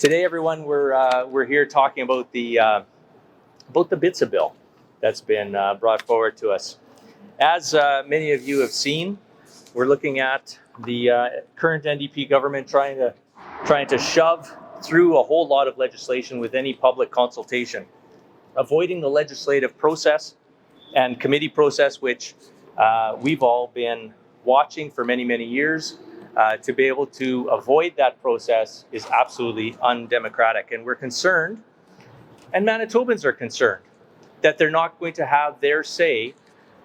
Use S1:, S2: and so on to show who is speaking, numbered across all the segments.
S1: Today, everyone, we're here talking about the BITSA bill that's been brought forward to us. As many of you have seen, we're looking at the current NDP government trying to shove through a whole lot of legislation with any public consultation, avoiding the legislative process and committee process, which we've all been watching for many, many years. To be able to avoid that process is absolutely undemocratic. And we're concerned, and Manitobans are concerned, that they're not going to have their say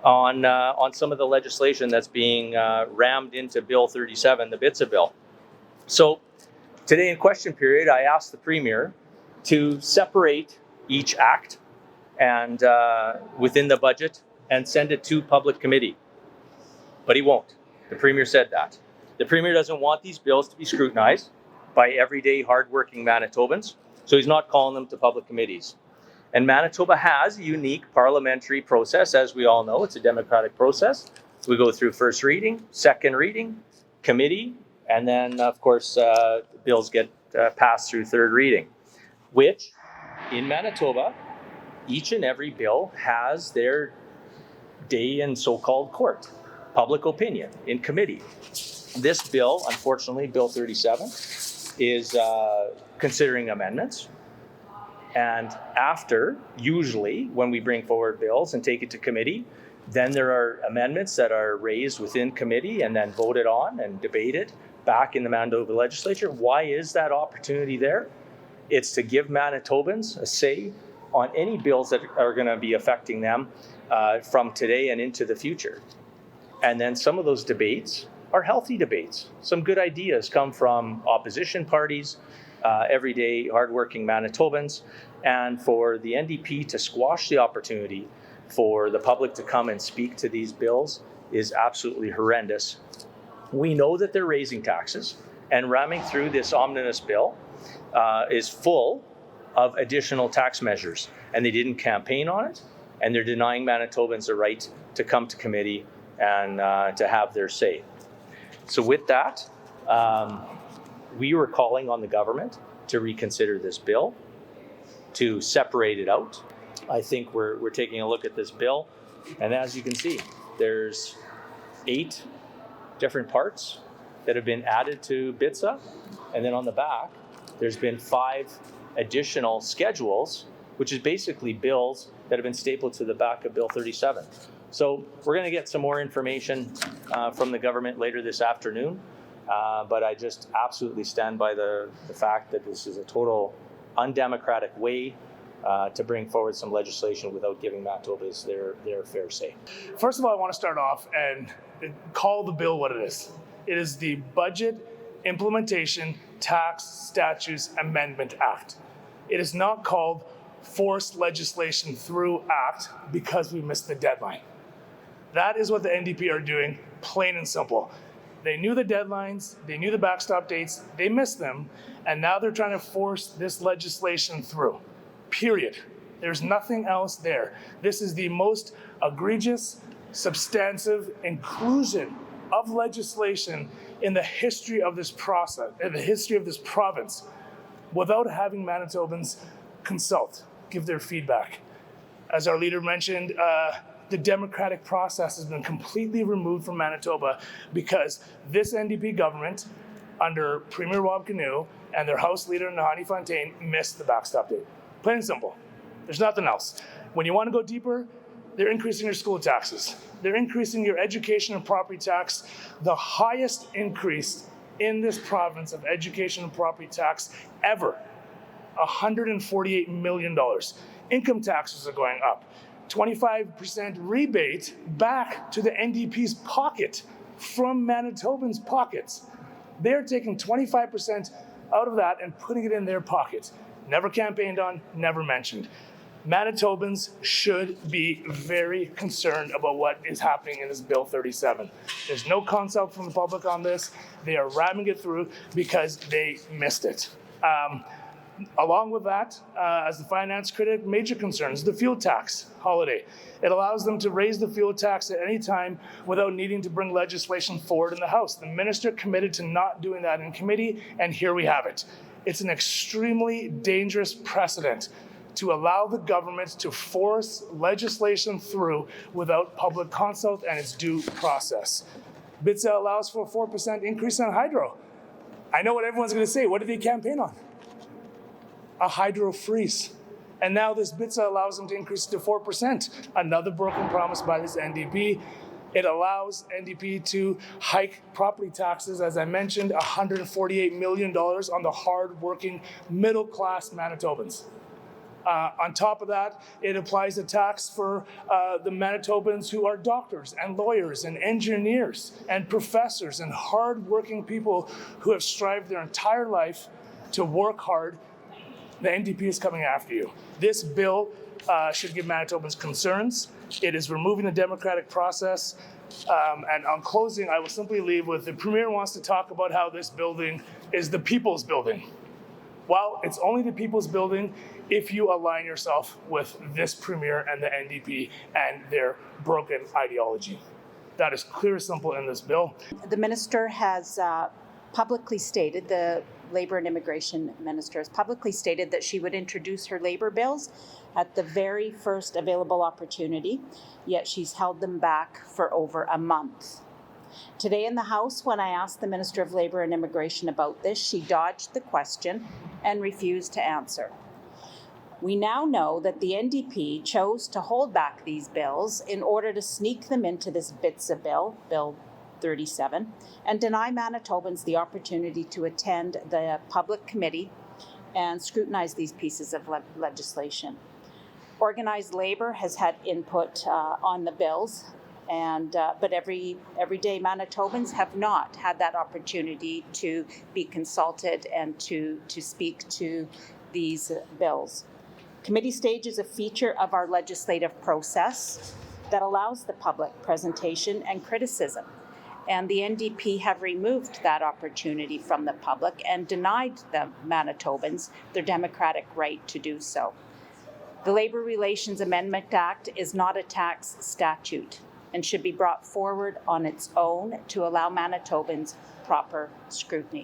S1: on some of the legislation that's being rammed into Bill 37, the BITSA bill. So today in question period, I asked the Premier to separate each act and within the budget and send it to public committee. But he won't. The Premier said that. The Premier doesn't want these bills to be scrutinized by everyday hardworking Manitobans, so he's not calling them to public committees. And Manitoba has a unique parliamentary process, as we all know. It's a democratic process. We go through first reading, second reading, committee, and then, of course, bills get passed through third reading, which in Manitoba, each and every bill has their day in so-called court, public opinion in committee. This bill, unfortunately, Bill 37, is considering amendments. And after, usually, when we bring forward bills and take it to committee, then there are amendments that are raised within committee and then voted on and debated back in the Manitoba legislature. Why is that opportunity there? It's to give Manitobans a say on any bills that are going to be affecting them from today and into the future. And then some of those debates are healthy debates. Some good ideas come from opposition parties, everyday hardworking Manitobans, and for the NDP to squash the opportunity for the public to come and speak to these bills is absolutely horrendous. We know that they're raising taxes, and ramming through this Omnibus bill is full of additional tax measures, and they didn't campaign on it, and they're denying Manitobans the right to come to committee and to have their say. So with that, we were calling on the government to reconsider this bill, to separate it out. I think we're taking a look at this bill, and as you can see, there's 8 different parts that have been added to BITSA, and then on the back, there's been 5 additional schedules, which is basically bills that have been stapled to the back of Bill 37. So we're going to get some more information from the government later this afternoon, but I just absolutely stand by the fact that this is a total undemocratic way to bring forward some legislation without giving Manitobans their fair say.
S2: First of all, I want to start off and call the bill what it is. It is the Budget Implementation Tax Statutes Amendment Act. It is not called Forced Legislation Through Act because we missed the deadline. That is what the NDP are doing, plain and simple. They knew the deadlines, they knew the backstop dates, they missed them, and now they're trying to force this legislation through, period. There's nothing else there. This is the most egregious, substantive inclusion of legislation in the history of this process, in the history of this province, without having Manitobans consult, give their feedback. As our leader mentioned, the democratic process has been completely removed from Manitoba because this NDP government, under Premier Wab Kinew and their House Leader Nahani Fontaine, missed the backstop date. Plain and simple. There's nothing else. When you want to go deeper, they're increasing your school taxes. They're increasing your education and property tax, the highest increase in this province of education and property tax ever, $148 million. Income taxes are going up. 25% rebate back to the NDP's pocket from Manitobans' pockets. They're taking 25% out of that and putting it in their pocket. Never campaigned on, never mentioned. Manitobans should be very concerned about what is happening in this Bill 37. There's no consult from the public on this. They are ramming it through because they missed it. Along with that, as the finance critic, major concerns, the fuel tax holiday. It allows them to raise the fuel tax at any time without needing to bring legislation forward in the House. The minister committed to not doing that in committee, and here we have it. It's an extremely dangerous precedent to allow the government to force legislation through without public consult and its due process. BITSA allows for a 4% increase on hydro. I know what everyone's going to say. What did they campaign on? A hydro freeze. And now this BITSA allows them to increase it to 4%. Another broken promise by this NDP. It allows NDP to hike property taxes, as I mentioned, $148 million on the hard-working middle-class Manitobans. On top of that, it applies a tax for the Manitobans who are doctors and lawyers and engineers and professors and hard-working people who have strived their entire life to work hard. The NDP is coming after you. This bill should give Manitobans concerns. It is removing the democratic process. And on closing, I will simply leave with the Premier wants to talk about how this building is the people's building. Well, it's only the people's building if you align yourself with this Premier and the NDP and their broken ideology. That is clear and simple in this bill.
S3: The minister has publicly stated, the Labour and Immigration Minister has publicly stated that she would introduce her Labour bills at the very first available opportunity, yet she's held them back for over a month. Today in the House, when I asked the Minister of Labour and Immigration about this, she dodged the question and refused to answer. We now know that the NDP chose to hold back these bills in order to sneak them into this BITSA bill, Bill 37, and deny Manitobans the opportunity to attend the public committee and scrutinize these pieces of legislation. Organised Labour has had input on the bills, but everyday Manitobans have not had that opportunity to be consulted and to speak to these bills. Committee stage is a feature of our legislative process that allows the public presentation and criticism. And the NDP have removed that opportunity from the public and denied the Manitobans their democratic right to do so. The Labour Relations Amendment Act is not a tax statute and should be brought forward on its own to allow Manitobans proper scrutiny.